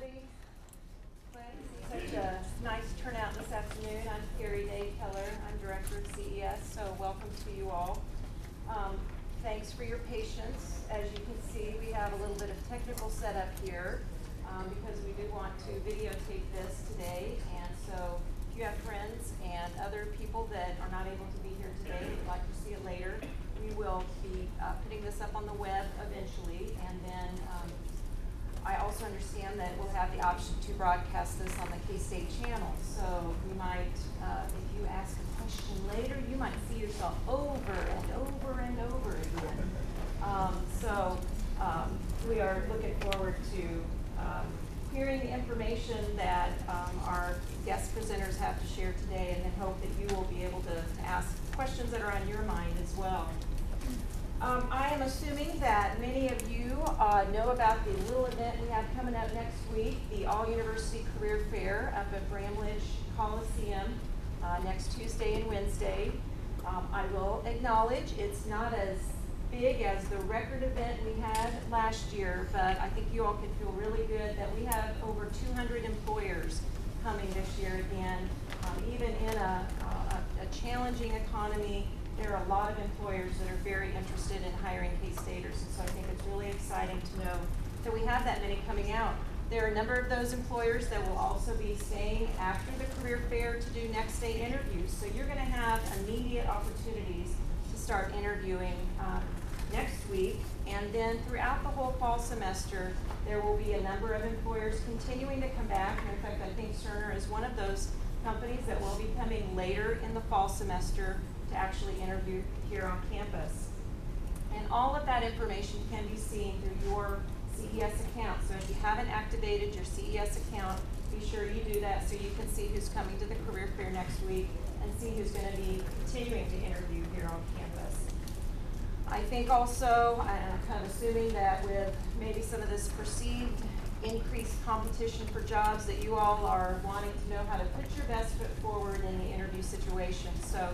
everybody. Glad to see such a nice turnout this afternoon. I'm Carrie Day-Keller. I'm Director of CES, so welcome to you all. Thanks for your patience. As you can see, we have a little bit of technical setup here because we do want to videotape this today. And so if you have friends and other people that are not able to be here today and would like to see it later, we will be putting this up on the web eventually. And then I also understand that we'll have the option to broadcast this on the K-State channel. So you might, if you ask a question later, you might see yourself over and over and over again. We are looking forward to hearing the information that our guest presenters have to share today, and then hope that you will be able to ask questions that are on your mind as well. I am assuming that many of you know about the little event we have coming up next week, the All-University Career Fair up at Bramlage Coliseum next Tuesday and Wednesday. I will acknowledge it's not as big as the record event we had last year, but I think you all can feel really good that we have over 200 employers coming this year again. Even in a challenging economy, there are a lot of employers that are very interested in hiring K-Staters, and so I think it's really exciting to know that we have that many coming out. There are a number of those employers that will also be staying after the career fair to do next day interviews, so you're going to have immediate opportunities to start interviewing next week, and then throughout the whole fall semester there will be a number of employers continuing to come back. And in fact, I think Cerner is one of those companies that will be coming later in the fall semester to actually interview here on campus. And all of that information can be seen through your CES account. So if you haven't activated your CES account, be sure you do that so you can see who's coming to the career fair next week and see who's going to be continuing to interview here on campus. I think also, I'm kind of assuming that with maybe some of this perceived increased competition for jobs, that you all are wanting to know how to put your best foot forward in the interview situation. So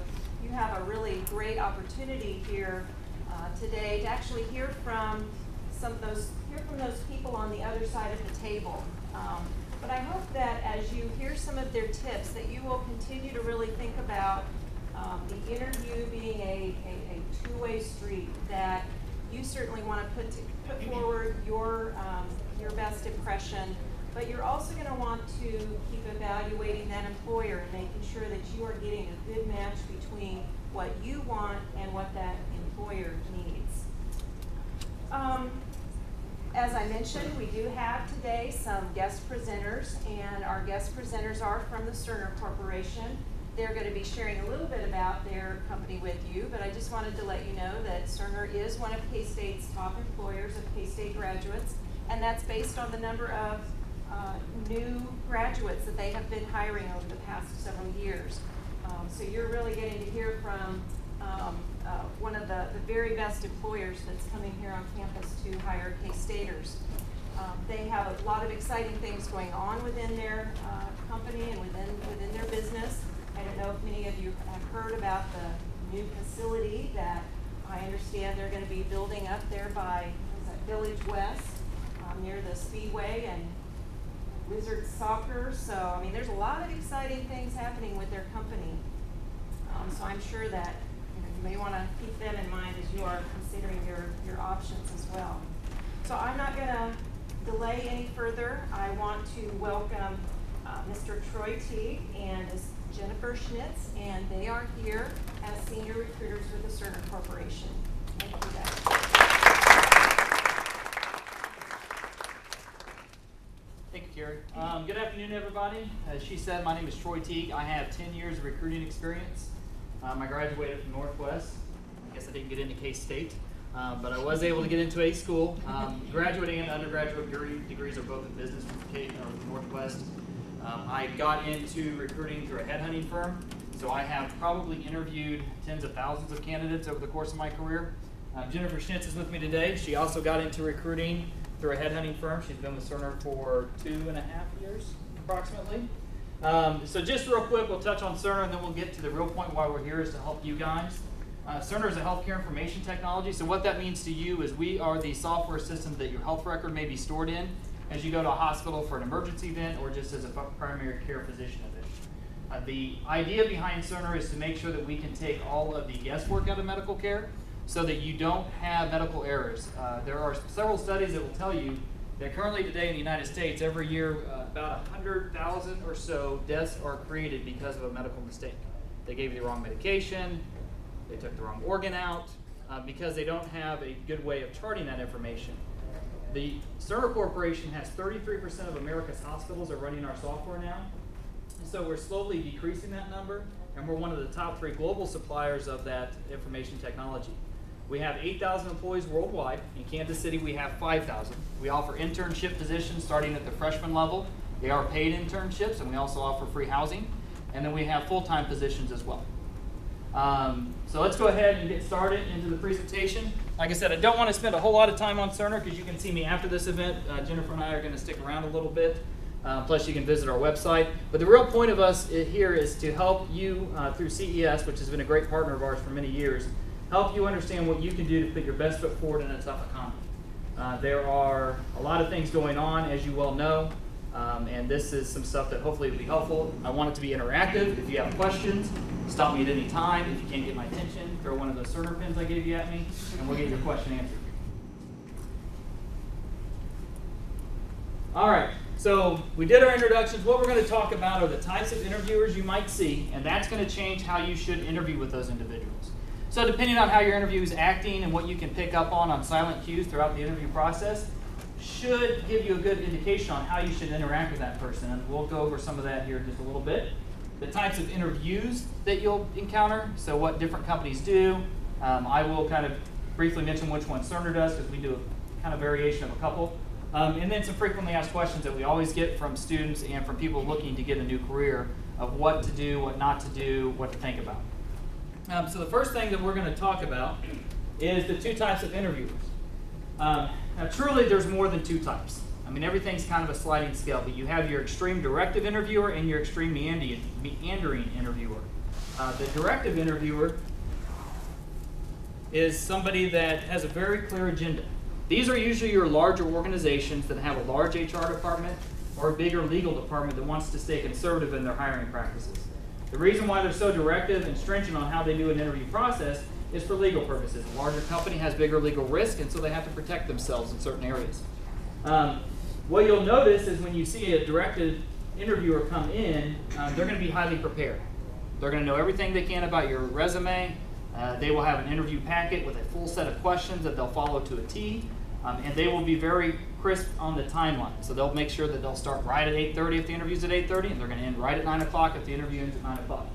you have a really great opportunity here today to actually hear from those people on the other side of the table. But I hope that as you hear some of their tips, that you will continue to really think about the interview being a two-way street, that you certainly want to put forward your best impression, but you're also going to want to keep evaluating that employer and making sure that you are getting a good match between what you want and what that employer needs. As I mentioned, we do have today some guest presenters, and our guest presenters are from the Cerner Corporation. They're going to be sharing a little bit about their company with you, but I just wanted to let you know that Cerner is one of K-State's top employers of K-State graduates, and that's based on the number of new graduates that they have been hiring over the past several years. So you're really getting to hear from one of the very best employers that's coming here on campus to hire K-Staters. They have a lot of exciting things going on within their company and within their business. I don't know if many of you have heard about the new facility that I understand they're going to be building up there by Village West near the Speedway and Wizard Soccer. So, I mean, there's a lot of exciting things happening with their company. So I'm sure that you may want to keep them in mind as you are considering your options as well. So I'm not going to delay any further. I want to welcome Mr. Troy Teague and Ms. Jennifer Schnitz, and they are here as senior recruiters with the Cerner Corporation. Thank you, guys. Thank you, Carrie. Good afternoon, everybody. As she said, my name is Troy Teague. I have 10 years of recruiting experience. I graduated from Northwest. I guess I didn't get into K-State, but I was able to get into a school. Graduating and undergraduate degrees are both in business from Northwest. I got into recruiting through a headhunting firm, so I have probably interviewed tens of thousands of candidates over the course of my career. Jennifer Schnitz is with me today. She also got into recruiting through a headhunting firm. She's been with Cerner for 2.5 years, approximately. So just real quick, we'll touch on Cerner, and then we'll get to the real point why we're here is to help you guys. Cerner is a healthcare information technology, so what that means to you is we are the software system that your health record may be stored in. as you go to a hospital for an emergency event or just as a primary care physician event. The idea behind Cerner is to make sure that we can take all of the guesswork out of medical care so that you don't have medical errors. There are several studies that will tell you that currently today in the United States, every year about 100,000 or so deaths are created because of a medical mistake. They gave you the wrong medication, they took the wrong organ out, because they don't have a good way of charting that information. The Cerner Corporation has 33% of America's hospitals are running our software now. And so we're slowly decreasing that number, and we're one of the top 3 global suppliers of that information technology. We have 8,000 employees worldwide. In Kansas City, we have 5,000. We offer internship positions starting at the freshman level. They are paid internships, and we also offer free housing. And then we have full-time positions as well. So let's go ahead and get started into the presentation. Like I said, I don't want to spend a whole lot of time on Cerner because you can see me after this event. Jennifer and I are going to stick around a little bit. Plus you can visit our website. But the real point of us here is to help you through CES, which has been a great partner of ours for many years, help you understand what you can do to put your best foot forward in a tough economy. There are a lot of things going on, as you well know. And this is some stuff that hopefully will be helpful. I want it to be interactive. If you have questions, stop me at any time. If you can't get my attention, throw one of those Cerner pins I gave you at me, and we'll get your question answered. All right, so we did our introductions. What we're going to talk about are the types of interviewers you might see, and that's going to change how you should interview with those individuals. So depending on how your interview is acting and what you can pick up on silent cues throughout the interview process, should give you a good indication on how you should interact with that person. And we'll go over some of that here in just a little bit. The types of interviews that you'll encounter, so what different companies do. I will kind of briefly mention which one Cerner does because we do a kind of variation of a couple. And then some frequently asked questions that we always get from students and from people looking to get a new career of what to do, what not to do, what to think about. So the first thing that we're going to talk about is the 2 types of interviewers. Now, truly, there's more than 2 types. I mean, everything's kind of a sliding scale, but you have your extreme directive interviewer and your extreme meandering interviewer. The directive interviewer is somebody that has a very clear agenda. These are usually your larger organizations that have a large HR department or a bigger legal department that wants to stay conservative in their hiring practices. The reason why they're so directive and stringent on how they do an interview process is for legal purposes. A larger company has bigger legal risk, and so they have to protect themselves in certain areas. What you'll notice is when you see a directed interviewer come in, they're going to be highly prepared. They're going to know everything they can about your resume. They will have an interview packet with a full set of questions that they'll follow to a T, and they will be very crisp on the timeline. So they'll make sure that they'll start right at 8:30 if the interview's at 8:30, and they're going to end right at 9 o'clock if the interview ends at 9 o'clock.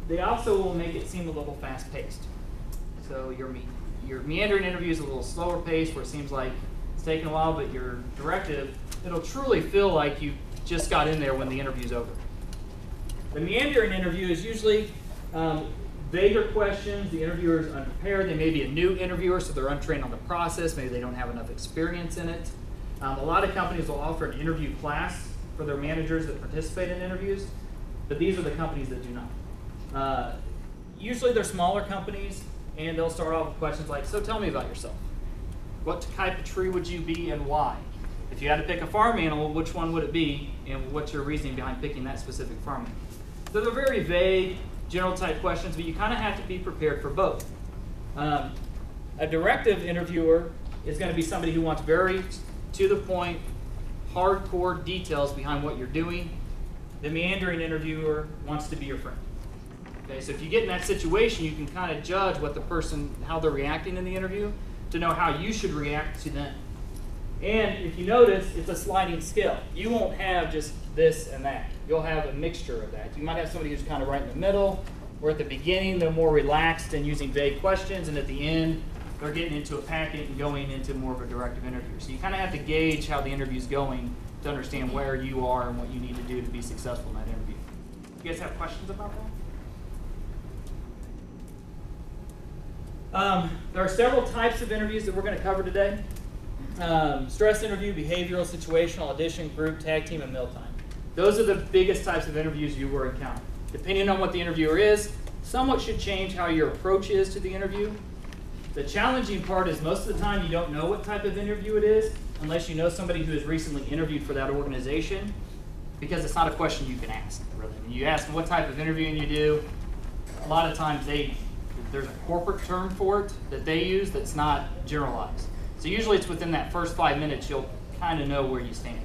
They also will make it seem a little fast-paced. So your meandering interview is a little slower paced where it seems like it's taking a while, but your directive, it'll truly feel like you just got in there when the interview's over. The meandering interview is usually vaguer questions. The interviewer is unprepared. They may be a new interviewer, so they're untrained on the process. Maybe they don't have enough experience in it. A lot of companies will offer an interview class for their managers that participate in interviews, but these are the companies that do not. Usually they're smaller companies, and they'll start off with questions like, so tell me about yourself. What type of tree would you be and why? If you had to pick a farm animal, which one would it be, and what's your reasoning behind picking that specific farm animal? So they're very vague, general type questions, but you kind of have to be prepared for both. A directive interviewer is going to be somebody who wants very to the point, hardcore details behind what you're doing. The meandering interviewer wants to be your friend. Okay, so if you get in that situation, you can kind of judge what the person, how they're reacting in the interview to know how you should react to them. And if you notice, it's a sliding scale. You won't have just this and that. You'll have a mixture of that. You might have somebody who's kind of right in the middle, or at the beginning, they're more relaxed and using vague questions, and at the end, they're getting into a packet and going into more of a directive interview. So you kind of have to gauge how the interview's going to understand where you are and what you need to do to be successful in that interview. You guys have questions about that? There are several types of interviews that we're going to cover today. Stress interview, behavioral, situational, audition, group, tag team, and mealtime. Those are the biggest types of interviews you will encounter. Depending on what the interviewer is, somewhat should change how your approach is to the interview. The challenging part is most of the time you don't know what type of interview it is, unless you know somebody who has recently interviewed for that organization, because it's not a question you can ask, really. When you ask them what type of interviewing you do, a lot of times there's a corporate term for it that they use that's not generalized. So usually it's within that first 5 minutes you'll kind of know where you stand.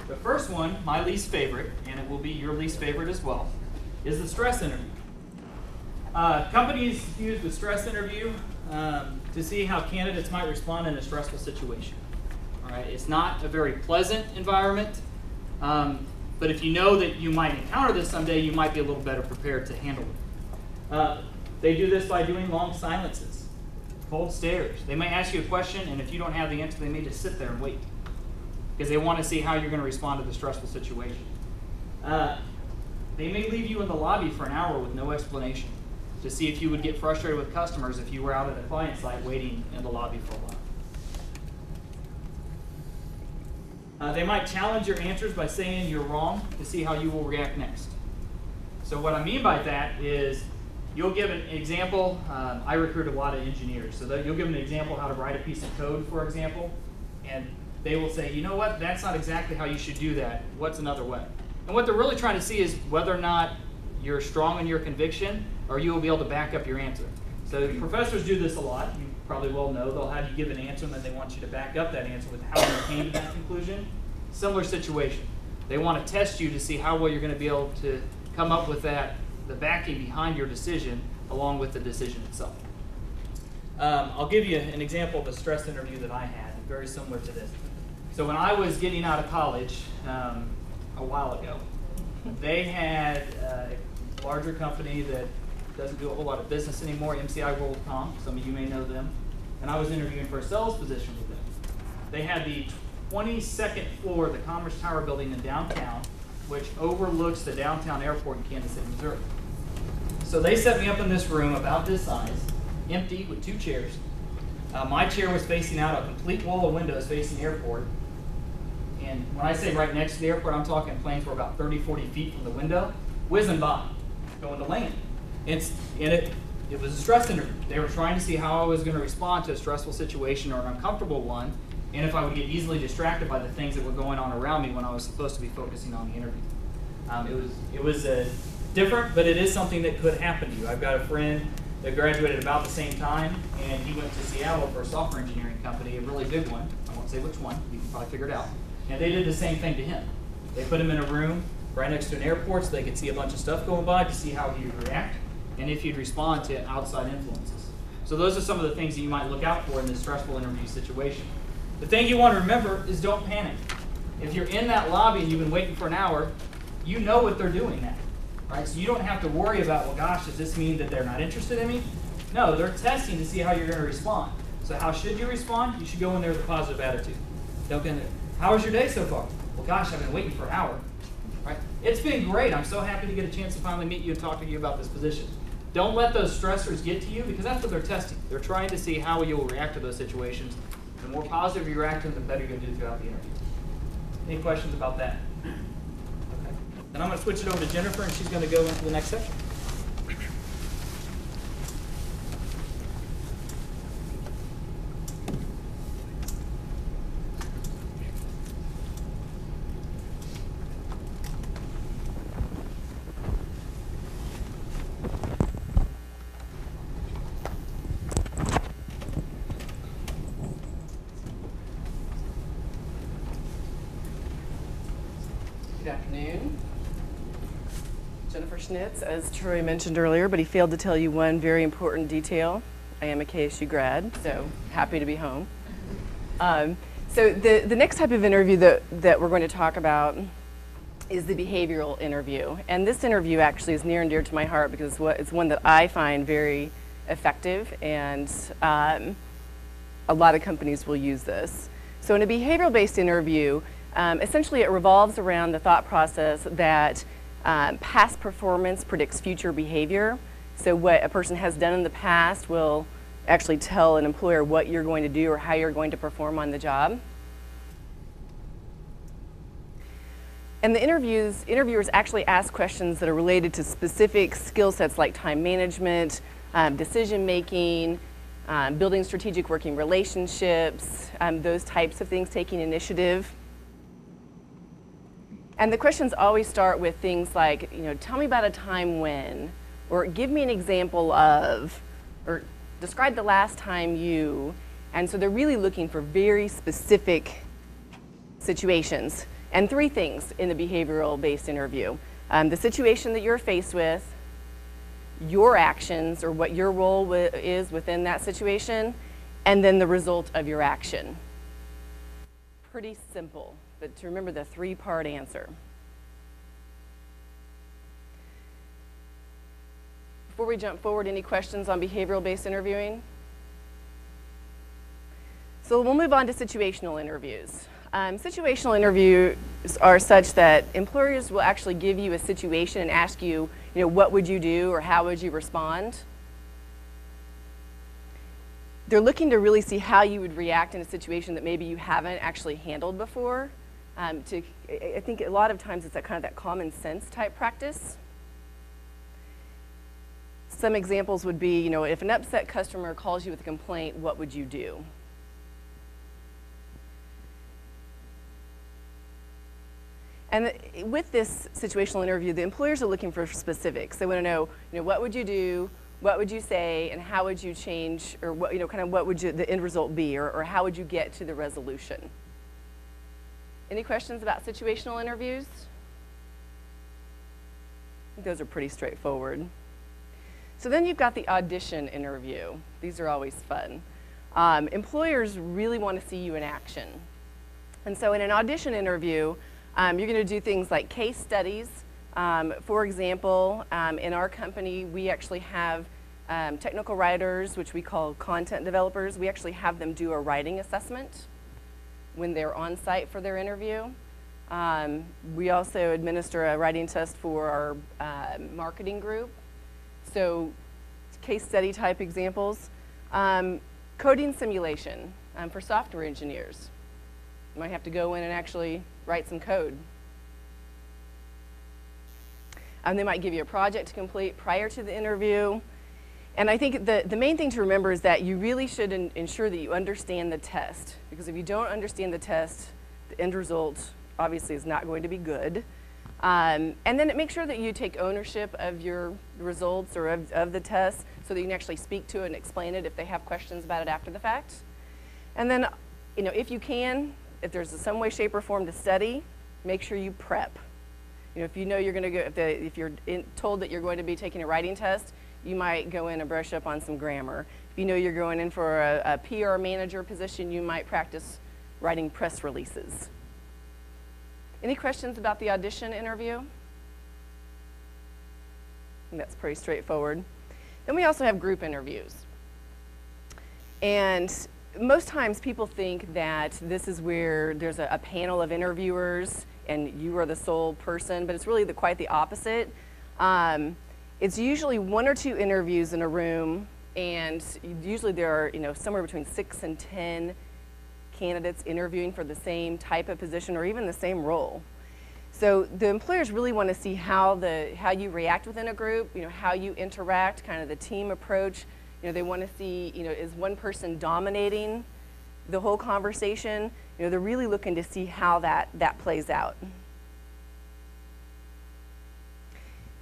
The first one, my least favorite, and it will be your least favorite as well, is the stress interview. Companies use the stress interview to see how candidates might respond in a stressful situation. All right, it's not a very pleasant environment, but if you know that you might encounter this someday, you might be a little better prepared to handle it. They do this by doing long silences, cold stares. They may ask you a question, and if you don't have the answer, they may just sit there and wait, because they want to see how you're going to respond to the stressful situation. They may leave you in the lobby for an hour with no explanation to see if you would get frustrated with customers if you were out at a client site waiting in the lobby for a while. They might challenge your answers by saying you're wrong to see how you will react next. So what I mean by that is you'll give an example. I recruit a lot of engineers, so you'll give an example how to write a piece of code, for example, and they will say, you know what, that's not exactly how you should do that. What's another way? And what they're really trying to see is whether or not you're strong in your conviction or you will be able to back up your answer. So professors do this a lot. You probably well know. They'll have you give an answer and then they want you to back up that answer with how you came to that conclusion. Similar situation. They want to test you to see how well you're going to be able to come up with the backing behind your decision along with the decision itself. I'll give you an example of a stress interview that I had, very similar to this. So when I was getting out of college a while ago, they had a larger company that doesn't do a whole lot of business anymore, MCI WorldCom, some of you may know them, and I was interviewing for a sales position with them. They had the 22nd floor of the Commerce Tower building in downtown, which overlooks the downtown airport in Kansas City, Missouri. So they set me up in this room about this size, empty with 2 chairs. My chair was facing out a complete wall of windows facing the airport. And when I say right next to the airport, I'm talking planes were about 30, 40 feet from the window, whizzing by, going to land. And it was a stress interview. They were trying to see how I was going to respond to a stressful situation or an uncomfortable one, and if I would get easily distracted by the things that were going on around me when I was supposed to be focusing on the interview. It was different, but it is something that could happen to you. I've got a friend that graduated about the same time, and he went to Seattle for a software engineering company, a really big one. I won't say which one. You can probably figure it out. And they did the same thing to him. They put him in a room right next to an airport so they could see a bunch of stuff going by to see how he would react and if he'd respond to outside influences. So those are some of the things that you might look out for in this stressful interview situation. The thing you want to remember is don't panic. If you're in that lobby and you've been waiting for an hour, you know what they're doing now, right? So you don't have to worry about, well, gosh, does this mean that they're not interested in me? No, they're testing to see how you're going to respond. So how should you respond? You should go in there with a positive attitude. Don't get in there. How was your day so far? Well, gosh, I've been waiting for an hour. Right? It's been great. I'm so happy to get a chance to finally meet you and talk to you about this position. Don't let those stressors get to you because that's what they're testing. They're trying to see how you will react to those situations. The more positive you react to them, the better you're going to do throughout the interview. Any questions about that? Okay. Then I'm going to switch it over to Jennifer, and she's going to go into the next section. Good afternoon. Jennifer Schnitz, as Troy mentioned earlier, but he failed to tell you one very important detail. I am a KSU grad, so happy to be home. So the next type of interview that we're going to talk about is the behavioral interview. And this interview actually is near and dear to my heart because it's one that I find very effective, and a lot of companies will use this. So in a behavioral-based interview, essentially it revolves around the thought process that past performance predicts future behavior. So what a person has done in the past will actually tell an employer what you're going to do or how you're going to perform on the job. And the interviewers actually ask questions that are related to specific skill sets like time management, decision making, building strategic working relationships, those types of things, taking initiative. And the questions always start with things like, tell me about a time when, or give me an example of, or describe the last time you. And so they're really looking for very specific situations. And 3 things in the behavioral-based interview. The situation that you're faced with, your actions, or what your role is within that situation, and then the result of your action. Pretty simple, but to remember the 3-part answer. Before we jump forward, any questions on behavioral-based interviewing? So we'll move on to situational interviews. Situational interviews are such that employers will actually give you a situation and ask you, what would you do or how would you respond? They're looking to really see how you would react in a situation that maybe you haven't actually handled before. I think a lot of times it's that common sense type practice. Some examples would be, if an upset customer calls you with a complaint, what would you do? And with this situational interview, the employers are looking for specifics. They want to know, what would you do, what would you say, and how would you change, or what, what would the end result be, or how would you get to the resolution? Any questions about situational interviews? I think those are pretty straightforward. So then you've got the audition interview. These are always fun. Employers really want to see you in action. And so in an audition interview, you're going to do things like case studies. For example, in our company, we actually have technical writers, which we call content developers. We actually have them do a writing assessment when they're on site for their interview. We also administer a writing test for our marketing group. So case study type examples. Coding simulation for software engineers. You might have to go in and actually write some code. They might give you a project to complete prior to the interview. And I think the main thing to remember is that you really should ensure that you understand the test. Because if you don't understand the test, the end result obviously is not going to be good. And then make sure that you take ownership of your results or of the test so that you can actually speak to it and explain it if they have questions about it after the fact. And then, if you can, if there's some way, shape, or form to study, make sure you prep. If you know you're going to go, if you're told that you're going to be taking a writing test, you might go in and brush up on some grammar. If you know you're going in for a PR manager position, you might practice writing press releases. Any questions about the audition interview? And that's pretty straightforward. Then we also have group interviews. And most times people think that this is where there's a panel of interviewers and you are the sole person, but it's really quite the opposite. It's usually 1 or 2 interviews in a room, and usually there are somewhere between 6 and 10 candidates interviewing for the same type of position or even the same role. So the employers really want to see how you react within a group, how you interact, kind of the team approach. They want to see, is one person dominating the whole conversation? They're really looking to see how that plays out.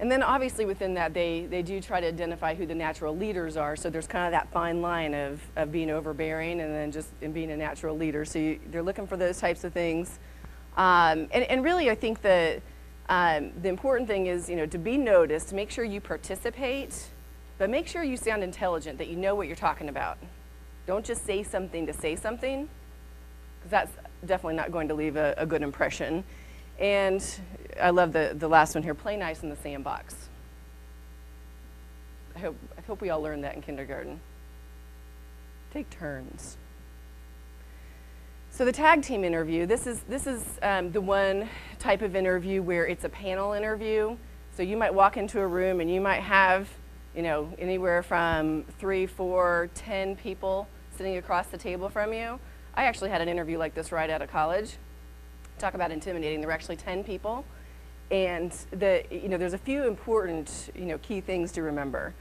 And then obviously within that, they do try to identify who the natural leaders are. So there's kind of that fine line of being overbearing and then just being a natural leader. So they're looking for those types of things. And really, I think the important thing is, to be noticed, make sure you participate, but make sure you sound intelligent, that you know what you're talking about. Don't just say something to say something, because that's definitely not going to leave a good impression. And I love the last one here, play nice in the sandbox. I hope we all learned that in kindergarten. Take turns. So the tag team interview, this is the one type of interview where it's a panel interview. So you might walk into a room and you might have, anywhere from 3, 4, 10 people sitting across the table from you. I actually had an interview like this right out of college. Talk about intimidating. There were actually 10 people, and there's a few important key things to remember.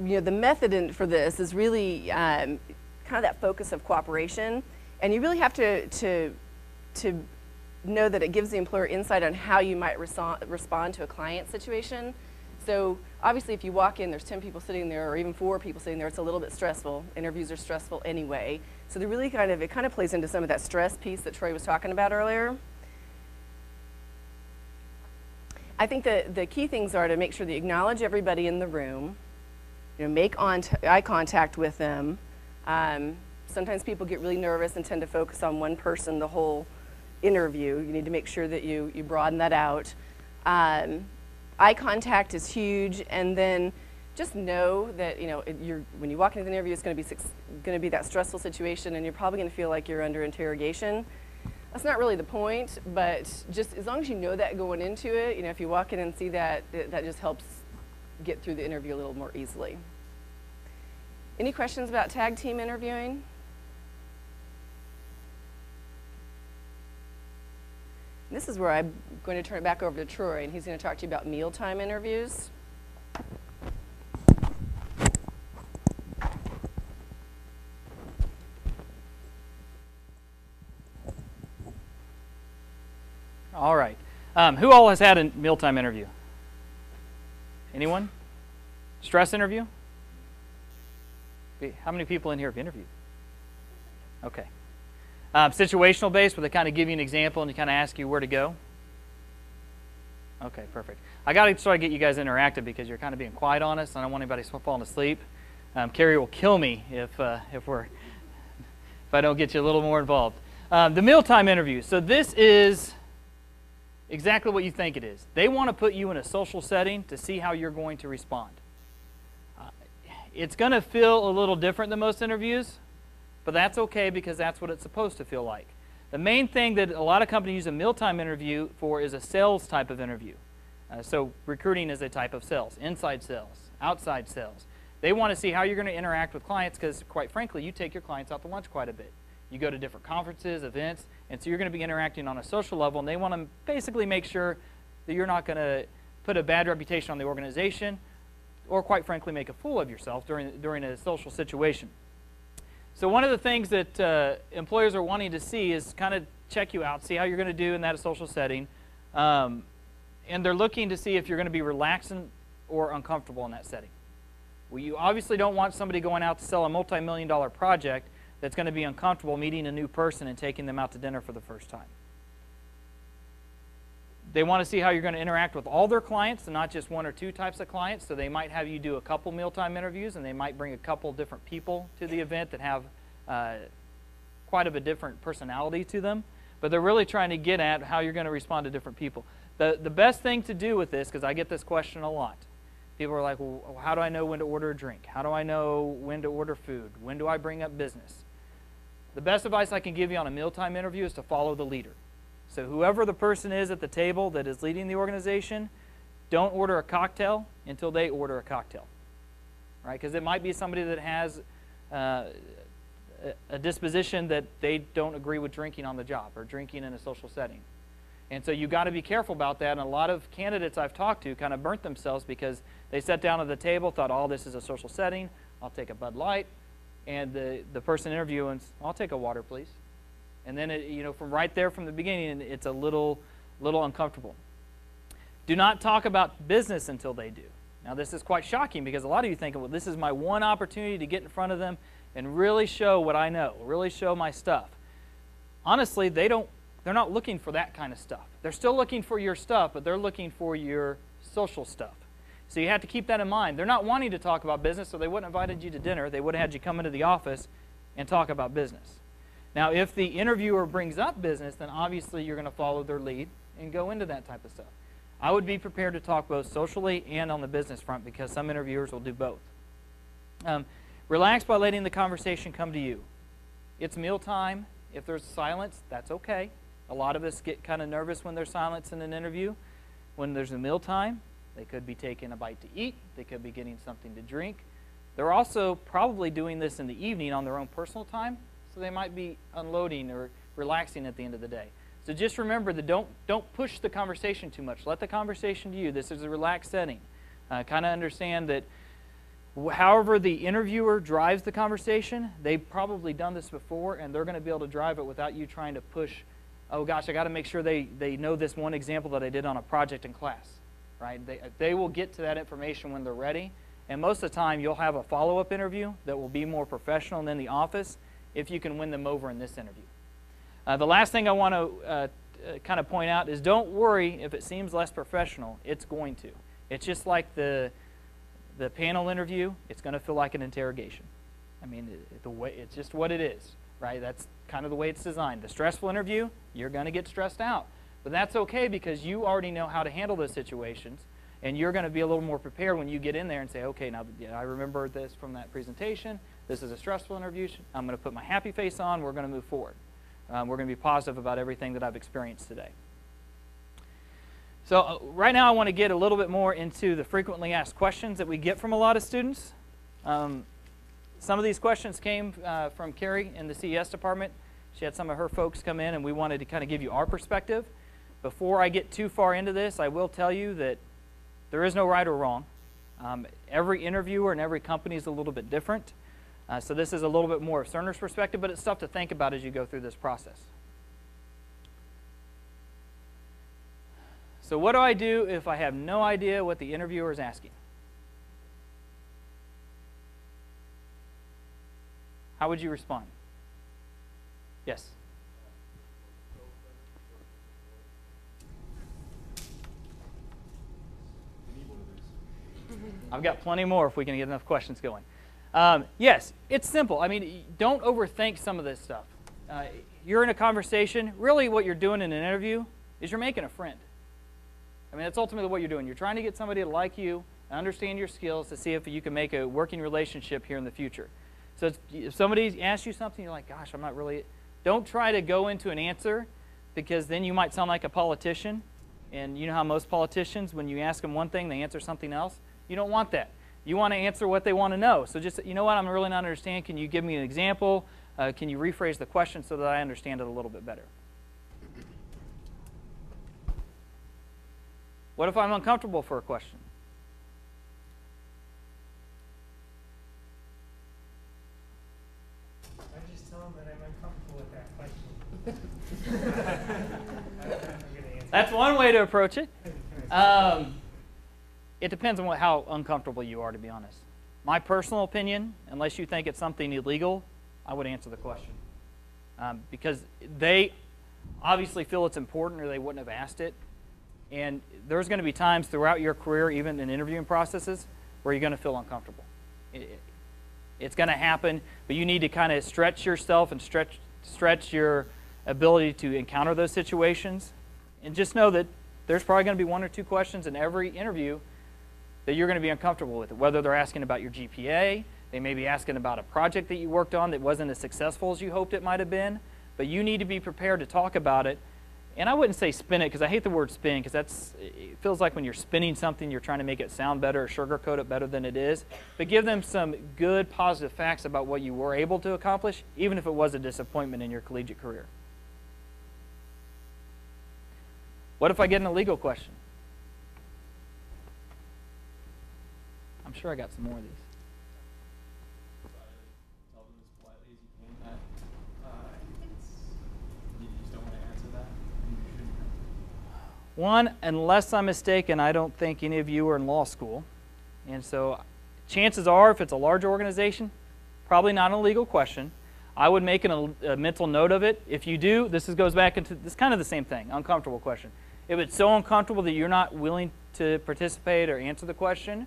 the method for this is really kind of that focus of cooperation, and you really have to know that it gives the employer insight on how you might respond to a client situation. So obviously if you walk in, there's 10 people sitting there, or even 4 people sitting there, it's a little bit stressful. Interviews are stressful anyway. So they really it kind of plays into some of that stress piece that Troy was talking about earlier. I think the key things are to make sure that you acknowledge everybody in the room, make eye contact with them. Sometimes people get really nervous and tend to focus on one person the whole interview. You need to make sure that you broaden that out. Eye contact is huge, and then just know that when you walk into the interview, it's going to be that stressful situation, and you're probably going to feel like you're under interrogation. That's not really the point, but just as long as you know that going into it, if you walk in and see that, that just helps get through the interview a little more easily. Any questions about tag team interviewing? This is where I'm going to turn it back over to Troy, and he's going to talk to you about mealtime interviews. All right. Who all has had a mealtime interview? Anyone? Stress interview? How many people in here have interviewed? Okay. Situational based, where they kind of give you an example and they kind of ask you where to go? Okay, perfect. I got to try to get you guys interactive because you're kind of being quiet on us. I don't want anybody falling asleep. Carrie will kill me if I don't get you a little more involved. The mealtime interview. So this is exactly what you think it is. They want to put you in a social setting to see how you're going to respond. It's going to feel a little different than most interviews, but that's okay because that's what it's supposed to feel like. The main thing that a lot of companies use a mealtime interview for is a sales type of interview. So recruiting is a type of sales, inside sales, outside sales. They want to see how you're going to interact with clients because, quite frankly, you take your clients out to lunch quite a bit. You go to different conferences, events, and so you're going to be interacting on a social level, and they want to basically make sure that you're not going to put a bad reputation on the organization or, quite frankly, make a fool of yourself during a social situation. So one of the things that employers are wanting to see is kind of check you out, see how you're going to do in that social setting, and they're looking to see if you're going to be relaxing or uncomfortable in that setting. Well, you obviously don't want somebody going out to sell a multi-million-dollar project that's going to be uncomfortable meeting a new person and taking them out to dinner for the first time. They want to see how you're going to interact with all their clients and not just 1 or 2 types of clients. So they might have you do a couple mealtime interviews, and they might bring a couple different people to the event that have quite a different personality to them. But they're really trying to get at how you're going to respond to different people. The best thing to do with this, because I get this question a lot, people are like, well, how do I know when to order a drink? How do I know when to order food? When do I bring up business? The best advice I can give you on a mealtime interview is to follow the leader. So whoever the person is at the table that is leading the organization, don't order a cocktail until they order a cocktail, right? Because it might be somebody that has a disposition that they don't agree with drinking on the job or drinking in a social setting. And so you've got to be careful about that. And a lot of candidates I've talked to kind of burnt themselves because they sat down at the table, thought, oh, this is a social setting, I'll take a Bud Light. And the person interviewing, I'll take a water, please. And then, from right there from the beginning, it's a little uncomfortable. Do not talk about business until they do. Now, this is quite shocking because a lot of you think, well, this is my one opportunity to get in front of them and really show what I know, really show my stuff. Honestly, they're not looking for that kind of stuff. They're still looking for your stuff, but they're looking for your social stuff. So you have to keep that in mind. They're not wanting to talk about business, so they wouldn't have invited you to dinner. They would have had you come into the office and talk about business. Now, if the interviewer brings up business, then obviously you're going to follow their lead and go into that type of stuff. I would be prepared to talk both socially and on the business front because some interviewers will do both. Relax by letting the conversation come to you. It's mealtime. If there's silence, that's okay. A lot of us get kind of nervous when there's silence in an interview. When there's a mealtime, they could be taking a bite to eat. They could be getting something to drink. They're also probably doing this in the evening on their own personal time, so they might be unloading or relaxing at the end of the day. So just remember that don't push the conversation too much. Let the conversation to you. This is a relaxed setting. Kind of understand that However the interviewer drives the conversation, they've probably done this before, and they're going to be able to drive it without you trying to push, oh gosh, I got to make sure they know this one example that I did on a project in class, right? They will get to that information when they're ready, and most of the time you'll have a follow-up interview that will be more professional than the office if you can win them over in this interview. The last thing I want to kind of point out is don't worry if it seems less professional. It's going to. It's just like the panel interview. It's going to feel like an interrogation. I mean, it's just what it is, right? That's kind of the way it's designed. The stressful interview, you're going to get stressed out. But that's okay because you already know how to handle those situations, and you're going to be a little more prepared when you get in there and say, okay, now I remember this from that presentation. This is a stressful interview. I'm going to put my happy face on. We're going to move forward. We're going to be positive about everything that I've experienced today. So right now I want to get a little bit more into the frequently asked questions that we get from a lot of students. Some of these questions came from Carrie in the CES department. She had some of her folks come in, and we wanted to kind of give you our perspective. Before I get too far into this, I will tell you that there is no right or wrong. Every interviewer and every company is a little bit different. So this is a little bit more of Cerner's perspective, but it's stuff to think about as you go through this process. So what do I do if I have no idea what the interviewer is asking? How would you respond? Yes? I've got plenty more if we can get enough questions going. Yes, it's simple. I mean, don't overthink some of this stuff. You're in a conversation. Really what you're doing in an interview is you're making a friend. I mean, that's ultimately what you're doing. You're trying to get somebody to like you, understand your skills, to see if you can make a working relationship here in the future. So if somebody asks you something, you're like, gosh, I'm not really... Don't try to go into an answer, because then you might sound like a politician. And you know how most politicians, when you ask them one thing, they answer something else. You don't want that. You want to answer what they want to know. So just, you know what, I'm really not understanding. Can you give me an example? Can you rephrase the question so that I understand it a little bit better? What if I'm uncomfortable for a question? I just tell them that I'm uncomfortable with that question. That's one way to approach it. It depends on how uncomfortable you are, to be honest. My personal opinion, unless you think it's something illegal, I would answer the question. Because they obviously feel it's important, or they wouldn't have asked it. And there's going to be times throughout your career, even in interviewing processes, where you're going to feel uncomfortable. It's going to happen, but you need to kind of stretch yourself and stretch your ability to encounter those situations. And just know that there's probably going to be one or two questions in every interview that you're going to be uncomfortable with. Whether they're asking about your GPA, they may be asking about a project that you worked on that wasn't as successful as you hoped it might have been, but you need to be prepared to talk about it. And I wouldn't say spin it, because I hate the word spin, because it feels like when you're spinning something, you're trying to make it sound better or sugarcoat it better than it is. But give them some good, positive facts about what you were able to accomplish, even if it was a disappointment in your collegiate career. What if I get an illegal question? I'm sure I got some more of these. Tell them as politely as you can that you just don't want to answer that. One, unless I'm mistaken, I don't think any of you are in law school. And so chances are, if it's a large organization, probably not an illegal question. I would make a mental note of it. If you do, goes back into this kind of the same thing, uncomfortable question. If it's so uncomfortable that you're not willing to participate or answer the question,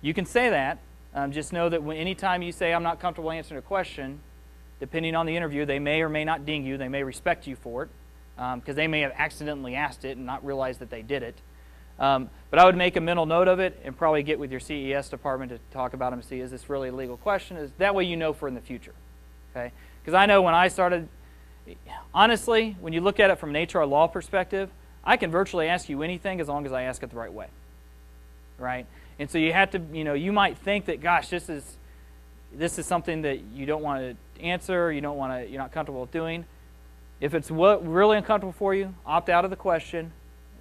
you can say that. Just know that anytime you say, I'm not comfortable answering a question, depending on the interview, they may or may not ding you. They may respect you for it, because they may have accidentally asked it and not realized that they did it. But I would make a mental note of it and probably get with your CES department to talk about them and see, is this really a legal question? That way you know for in the future. Okay? Because I know when I started, honestly, when you look at it from an HR law perspective, I can virtually ask you anything as long as I ask it the right way. Right? And so you have to, you might think that, gosh, this is something that you don't want to answer, you're not comfortable with doing. If it's really uncomfortable for you, opt out of the question,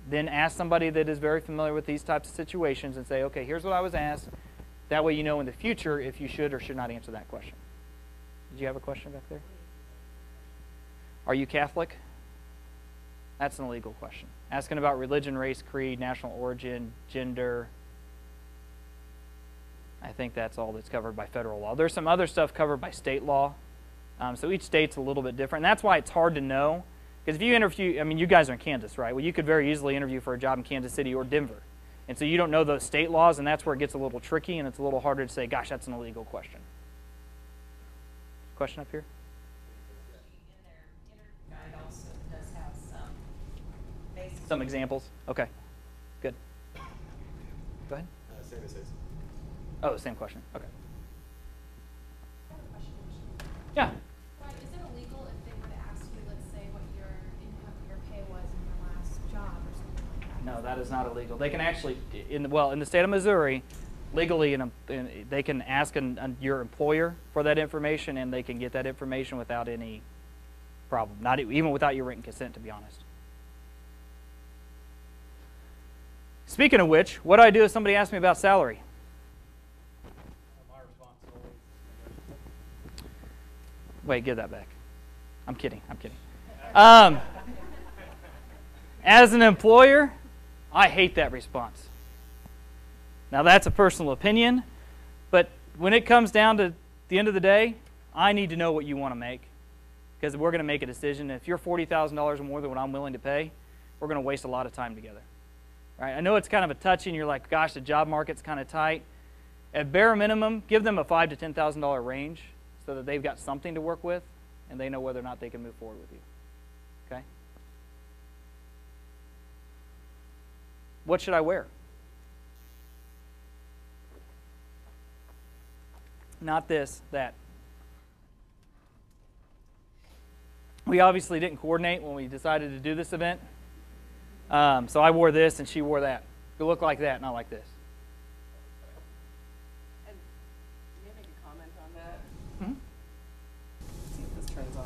then ask somebody that is very familiar with these types of situations and say, okay, here's what I was asked. That way you know in the future if you should or should not answer that question. Did you have a question back there? Are you Catholic? That's an illegal question. Asking about religion, race, creed, national origin, gender. I think that's all that's covered by federal law. There's some other stuff covered by state law. So each state's a little bit different. And that's why it's hard to know. Because if you interview, I mean, you guys are in Kansas, right? Well, you could very easily interview for a job in Kansas City or Denver. And so you don't know those state laws, and that's where it gets a little tricky, and it's a little harder to say, gosh, that's an illegal question. Question up here? In their interview guide also does have some basic. Some examples? Okay, good. Go ahead. Same as his. Oh, same question. Okay. I have a question. Yeah. Right, is it illegal if they were to ask you, let's say, what your income, your pay was in your last job or something like that? No, that is not illegal. They can actually, in the state of Missouri, legally, they can ask your employer for that information, and they can get that information without any problem. Not even without your written consent, to be honest. Speaking of which, what do I do if somebody asks me about salary? My response is always, Wait, give that back. I'm kidding. I'm kidding. As an employer, I hate that response. Now, that's a personal opinion, but when it comes down to the end of the day, I need to know what you want to make, because we're going to make a decision. If you're $40,000 more than what I'm willing to pay, we're going to waste a lot of time together. Right? I know it's kind of a touchy, and you're like, gosh, the job market's kind of tight. At bare minimum, give them a $5,000 to $10,000 range so that they've got something to work with, and they know whether or not they can move forward with you. Okay? What should I wear? Not this, that. We obviously didn't coordinate when we decided to do this event. So I wore this and she wore that. You look like that, not like this. And may I make a comment on that? Mm-hmm. Let's see if this turns on.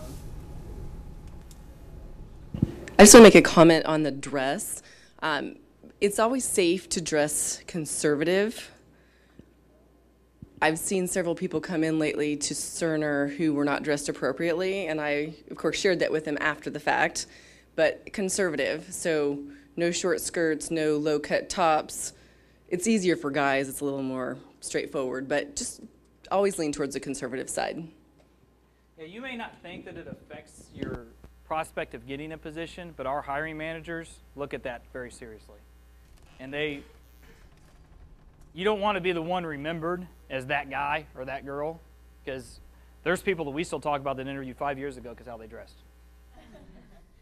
I just want to make a comment on the dress. It's always safe to dress conservative. I've seen several people come in lately to Cerner who were not dressed appropriately, and I, of course, shared that with them after the fact, but conservative. So no short skirts, no low-cut tops. It's easier for guys. It's a little more straightforward, but just always lean towards the conservative side. Yeah, you may not think that it affects your prospect of getting a position, but our hiring managers look at that very seriously. And you don't want to be the one remembered as that guy or that girl, because there's people that we still talk about that interviewed 5 years ago because how they dressed.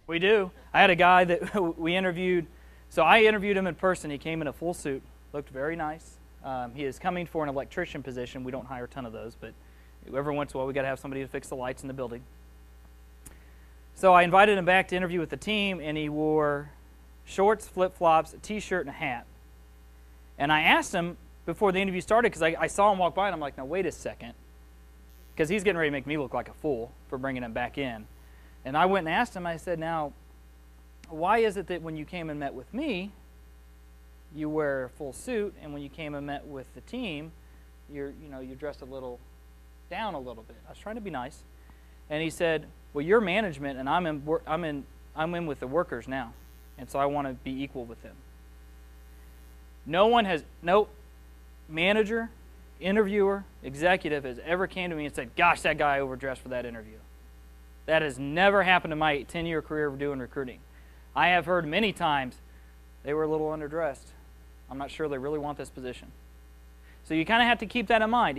We do. I had a guy that we interviewed. So I interviewed him in person. He came in a full suit, looked very nice. He is coming for an electrician position. We don't hire a ton of those, but every once in a while we got to have somebody to fix the lights in the building. So I invited him back to interview with the team, and he wore shorts, flip-flops, a T-shirt, and a hat. And I asked him before the interview started, because I saw him walk by, and I'm like, now wait a second, because he's getting ready to make me look like a fool for bringing him back in. And I went and asked him, I said, now, why is it that when you came and met with me, you wear a full suit, and when you came and met with the team, you're dressed a little down a little bit? I was trying to be nice. And he said, well, you're management, and I'm in with the workers now, and so I want to be equal with them. No manager, interviewer, executive has ever came to me and said, gosh, that guy overdressed for that interview. That has never happened in my 10-year career of doing recruiting. I have heard many times they were a little underdressed. I'm not sure they really want this position. So you kind of have to keep that in mind.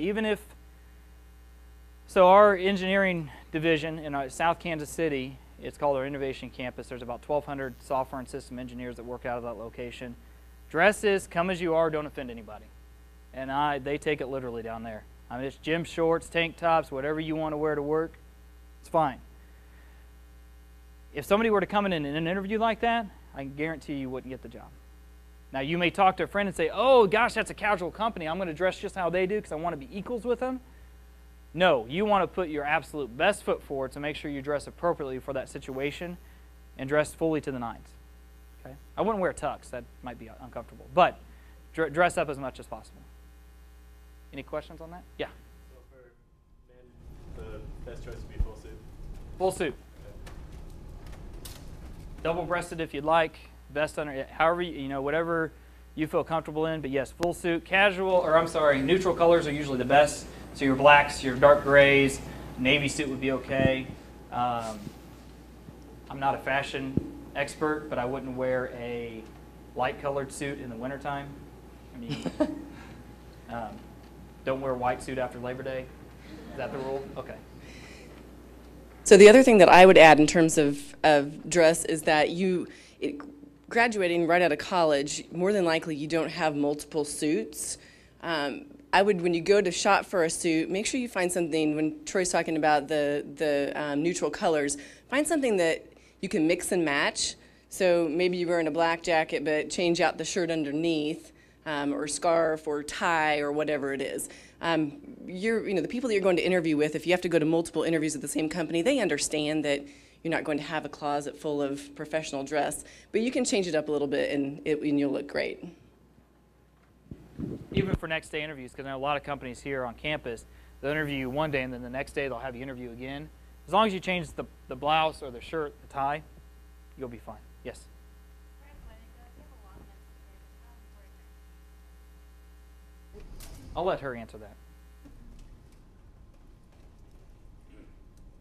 So our engineering division in South Kansas City, it's called our Innovation Campus. There's about 1,200 software and system engineers that work out of that location. Dresses, come as you are, don't offend anybody. And they take it literally down there. I mean, it's gym shorts, tank tops, whatever you want to wear to work, it's fine. If somebody were to come in an interview like that, I can guarantee you wouldn't get the job. Now, you may talk to a friend and say, oh, gosh, that's a casual company. I'm going to dress just how they do because I want to be equals with them. No, you want to put your absolute best foot forward to make sure you dress appropriately for that situation and dress fully to the nines. Okay? I wouldn't wear tux. That might be uncomfortable. But dress up as much as possible. Any questions on that? Yeah. So for men, the best choice would be full suit. Full suit. Double-breasted if you'd like. Vest under, however, whatever you feel comfortable in. But yes, full suit. Casual, or I'm sorry, neutral colors are usually the best. So your blacks, your dark grays, navy suit would be okay. I'm not a fashion expert, but I wouldn't wear a light-colored suit in the wintertime. I mean, don't wear a white suit after Labor Day. Is that the rule? Okay. So the other thing that I would add in terms of dress is that graduating right out of college, more than likely you don't have multiple suits. When you go to shop for a suit, make sure you find something, when Troy's talking about the neutral colors, find something that you can mix and match. So maybe you're wearing a black jacket, but change out the shirt underneath, or scarf or tie or whatever it is. The people that you're going to interview with, if you have to go to multiple interviews at the same company, they understand that you're not going to have a closet full of professional dress, but you can change it up a little bit and you'll look great. Even for next day interviews, because I know a lot of companies here on campus, they'll interview you one day and then the next day they'll have you interview again. As long as you change the blouse or the shirt, the tie, you'll be fine. Yes? I'll let her answer that.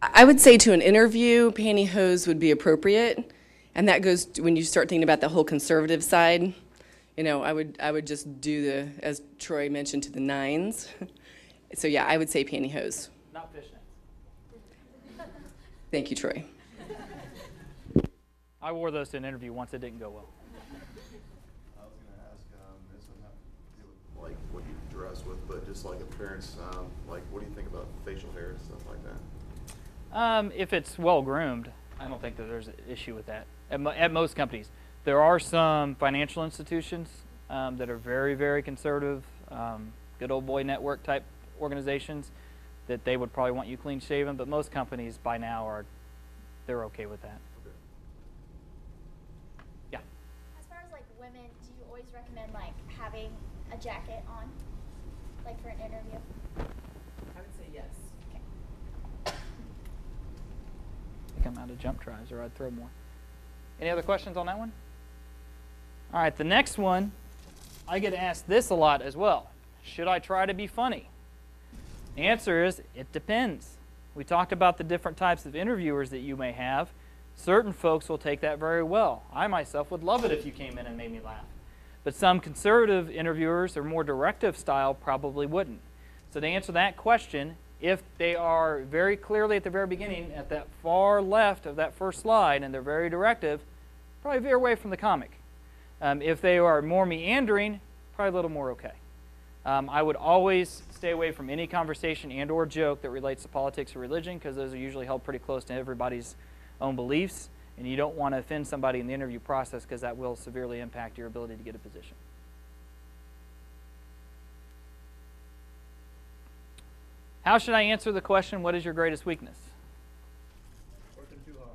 I would say to an interview, pantyhose would be appropriate, and that goes to when you start thinking about the whole conservative side. I would just do as Troy mentioned, to the nines. So yeah, I would say pantyhose. Not fishnets. Thank you, Troy. I wore those to an interview once. It didn't go well. I was going to ask, this doesn't have to do with like what you dress with, but just like appearance. Like, what do you think about facial hair and stuff like that? If it's well groomed, I don't think that there's an issue with that. At most companies, there are some financial institutions that are very, very conservative, good old boy network type organizations that they would probably want you clean shaven. But most companies by now they're okay with that. Yeah. As far as like women, do you always recommend like having a jacket on, like for an interview? I would say yes. Okay. I think I'm out of jump drives, or I'd throw more. Any other questions on that one? All right, the next one, I get asked this a lot as well. Should I try to be funny? The answer is, it depends. We talked about the different types of interviewers that you may have. Certain folks will take that very well. I myself would love it if you came in and made me laugh. But some conservative interviewers or more directive style probably wouldn't. So to answer that question, if they are very clearly at the very beginning, at that far left of that first slide, and they're very directive, probably veer away from the comic. If they are more meandering, probably a little more okay. I would always stay away from any conversation and or joke that relates to politics or religion, because those are usually held pretty close to everybody's own beliefs, and you don't want to offend somebody in the interview process, because that will severely impact your ability to get a position. How should I answer the question, what is your greatest weakness? Working too hard.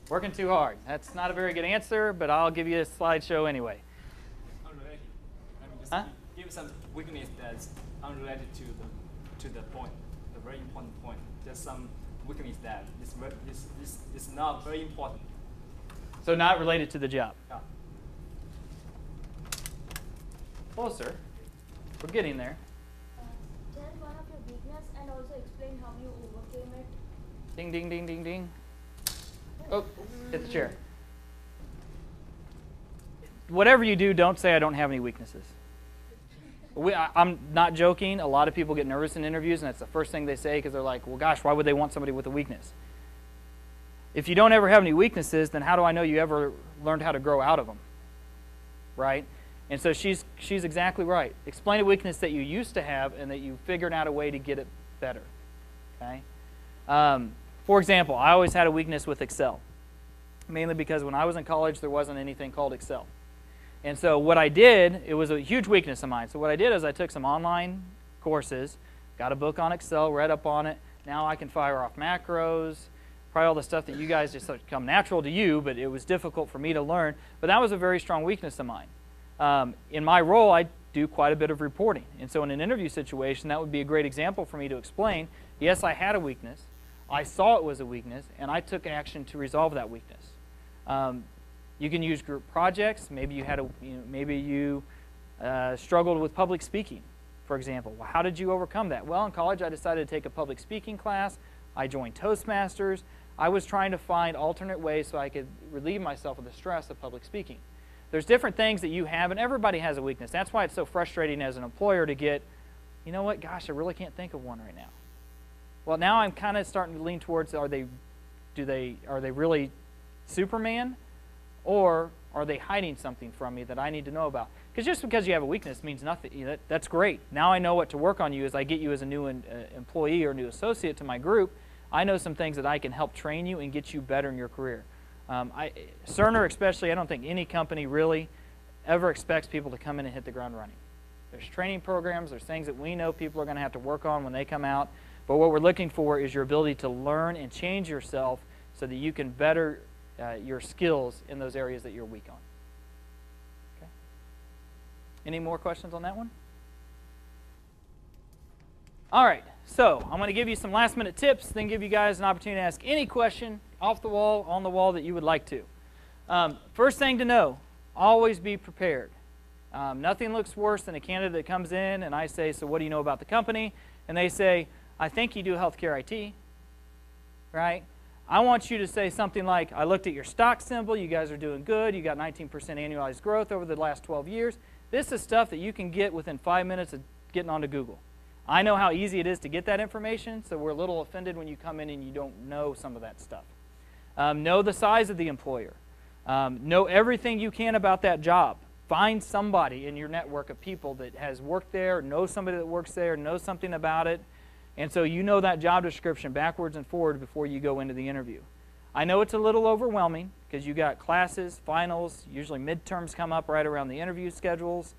Working too hard. That's not a very good answer, but I'll give you a slideshow anyway. Unrelated. I mean, just Huh? give some weakness that's unrelated to the point, the very important point. There's some weakness that is not very important. So not related to the job. Yeah. Closer. We're getting there. Tell one of your weakness and also explain how you overcame it. Ding, ding, ding, ding, ding. Oh, hit the chair. Whatever you do, don't say I don't have any weaknesses. I'm not joking. A lot of people get nervous in interviews, and that's the first thing they say, because they're like, well, gosh, why would they want somebody with a weakness? If you don't ever have any weaknesses, then how do I know you ever learned how to grow out of them? Right? And so she's exactly right. Explain a weakness that you used to have and that you figured out a way to get it better. Okay? For example, I always had a weakness with Excel, mainly because when I was in college, there wasn't anything called Excel. And so what I did, it was a huge weakness of mine. So what I did is I took some online courses, got a book on Excel, read up on it. Now I can fire off macros, probably all the stuff that you guys just come natural to you, but it was difficult for me to learn. But that was a very strong weakness of mine. In my role, I do quite a bit of reporting. And so in an interview situation, that would be a great example for me to explain, yes, I had a weakness, I saw it was a weakness, and I took action to resolve that weakness. You can use group projects. Maybe you had maybe you struggled with public speaking, for example. Well, how did you overcome that? Well, in college, I decided to take a public speaking class. I joined Toastmasters. I was trying to find alternate ways so I could relieve myself of the stress of public speaking. There's different things that you have, and everybody has a weakness. That's why it's so frustrating as an employer to get, you know what, gosh, I really can't think of one right now. Well, now I'm kind of starting to lean towards, are they really Superman, or are they hiding something from me that I need to know about? Because just because you have a weakness means nothing. That's great. Now I know what to work on you as I get you as a new employee or new associate to my group. I know some things that I can help train you and get you better in your career. Cerner especially, I don't think any company really ever expects people to come in and hit the ground running. There's training programs, there's things that we know people are going to have to work on when they come out, but what we're looking for is your ability to learn and change yourself so that you can better your skills in those areas that you're weak on. Okay. Any more questions on that one? All right, so I'm going to give you some last minute tips, then give you guys an opportunity to ask any question off the wall, on the wall that you would like to. First thing to know, always be prepared. Nothing looks worse than a candidate that comes in and I say, so what do you know about the company? And they say, I think you do healthcare IT, right? I want you to say something like, I looked at your stock symbol, you guys are doing good, you got 19% annualized growth over the last 12 years. This is stuff that you can get within 5 minutes of getting onto Google. I know how easy it is to get that information, so we're a little offended when you come in and you don't know some of that stuff. Know the size of the employer. Know everything you can about that job. Find somebody in your network of people that has worked there, knows somebody that works there, knows something about it, and so you know that job description backwards and forward before you go into the interview. I know it's a little overwhelming because you got classes, finals, usually midterms come up right around the interview schedules.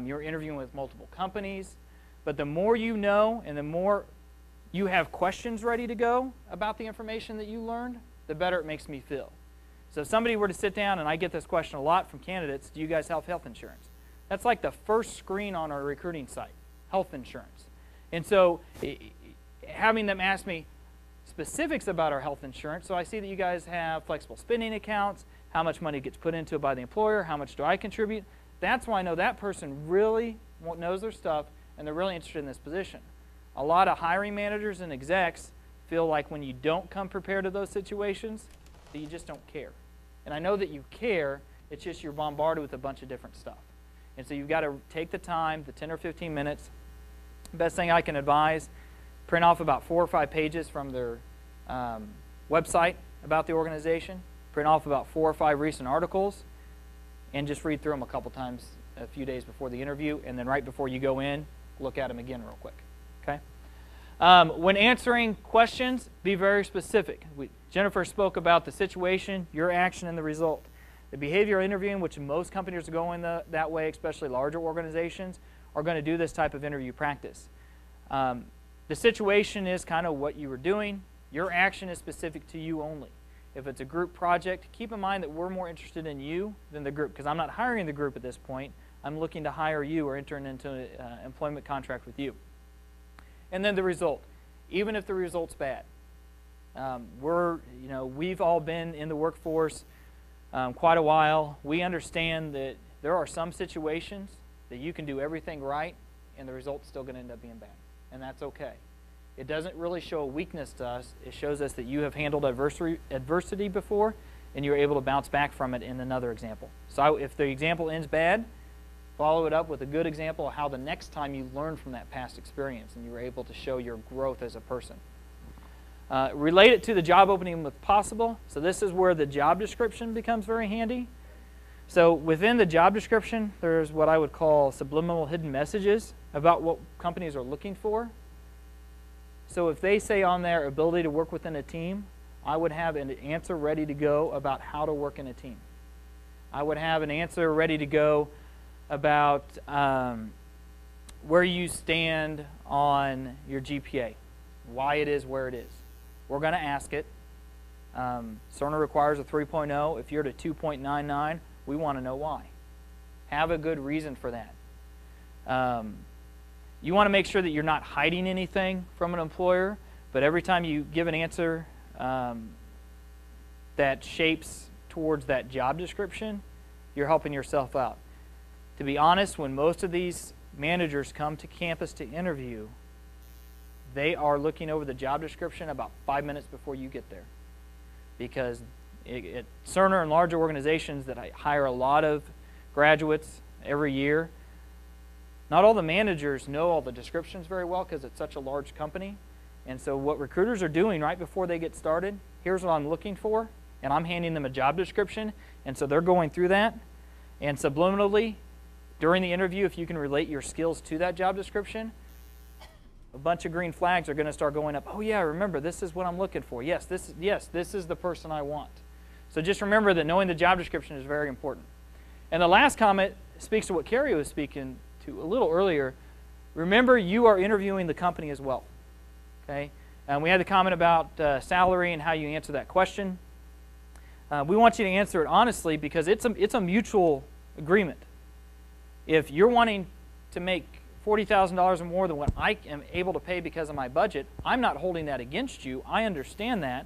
You're interviewing with multiple companies. But the more you know and the more you have questions ready to go about the information that you learned, the better it makes me feel. So if somebody were to sit down, and I get this question a lot from candidates, do you guys have health insurance? That's like the first screen on our recruiting site, health insurance. And so having them ask me specifics about our health insurance, so I see that you guys have flexible spending accounts, how much money gets put into it by the employer, how much do I contribute, that's why I know that person really knows their stuff and they're really interested in this position. A lot of hiring managers and execs feel like when you don't come prepared to those situations, that you just don't care. And I know that you care, it's just you're bombarded with a bunch of different stuff. And so you've got to take the time, the 10 or 15 minutes. Best thing I can advise, print off about 4 or 5 pages from their website about the organization, print off about 4 or 5 recent articles, and just read through them a couple times a few days before the interview, and then right before you go in, look at them again real quick. Okay? When answering questions, be very specific. Jennifer spoke about the situation, your action, and the result. The behavioral interviewing, which most companies are going that way, especially larger organizations, are going to do this type of interview practice. The situation is kind of what you were doing. Your action is specific to you only. If it's a group project, keep in mind that we're more interested in you than the group, because I'm not hiring the group at this point. I'm looking to hire you or enter into an employment contract with you. And then the result, even if the result's bad. We've all been in the workforce quite a while. We understand that there are some situations that you can do everything right and the result's still going to end up being bad. And that's okay. It doesn't really show a weakness to us. It shows us that you have handled adversity before and you're able to bounce back from it in another example. So if the example ends bad, follow it up with a good example of how the next time you learn from that past experience and you were able to show your growth as a person. Relate it to the job opening if possible. So this is where the job description becomes very handy. So within the job description, there's what I would call subliminal hidden messages about what companies are looking for. So if they say on their ability to work within a team, I would have an answer ready to go about how to work in a team. I would have an answer ready to go about where you stand on your GPA, why it is where it is. We're going to ask it. Cerner requires a 3.0. If you're at a 2.99, we want to know why. Have a good reason for that. You want to make sure that you're not hiding anything from an employer, but every time you give an answer that shapes towards that job description, you're helping yourself out. To be honest, when most of these managers come to campus to interview, they are looking over the job description about 5 minutes before you get there. Because at Cerner and larger organizations that hire a lot of graduates every year, not all the managers know all the descriptions very well because it's such a large company. And so what recruiters are doing right before they get started, here's what I'm looking for, and I'm handing them a job description, and so they're going through that. And subliminally, during the interview, if you can relate your skills to that job description, a bunch of green flags are going to start going up. Oh yeah, remember, this is what I'm looking for. Yes, this is the person I want. So just remember that knowing the job description is very important. And the last comment speaks to what Carrie was speaking to a little earlier. Remember, you are interviewing the company as well. Okay? We had the comment about salary and how you answer that question. We want you to answer it honestly because it's a mutual agreement. If you're wanting to make $40,000 or more than what I am able to pay because of my budget, I'm not holding that against you. I understand that.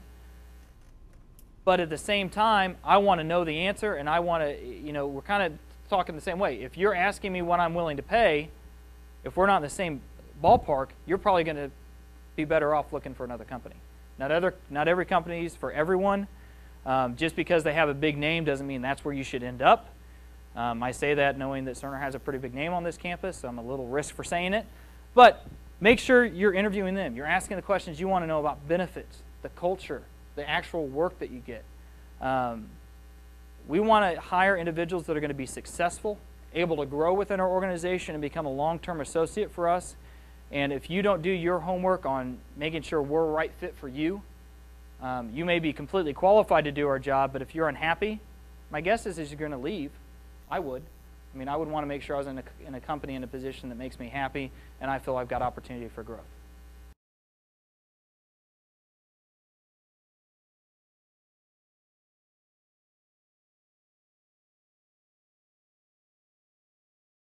But at the same time, I want to know the answer, and I want to, we're kind of talking the same way. If you're asking me what I'm willing to pay, if we're not in the same ballpark, you're probably going to be better off looking for another company. Not every company is for everyone. Just because they have a big name doesn't mean that's where you should end up. I say that knowing that Cerner has a pretty big name on this campus, so I'm a little risk for saying it. But make sure you're interviewing them. You're asking the questions you want to know about benefits, the culture, the actual work that you get. We want to hire individuals that are going to be successful, able to grow within our organization and become a long-term associate for us. And if you don't do your homework on making sure we're a right fit for you, you may be completely qualified to do our job, but if you're unhappy, my guess is you're going to leave. I would. I mean, I would want to make sure I was in a company in a position that makes me happy and I feel I've got opportunity for growth.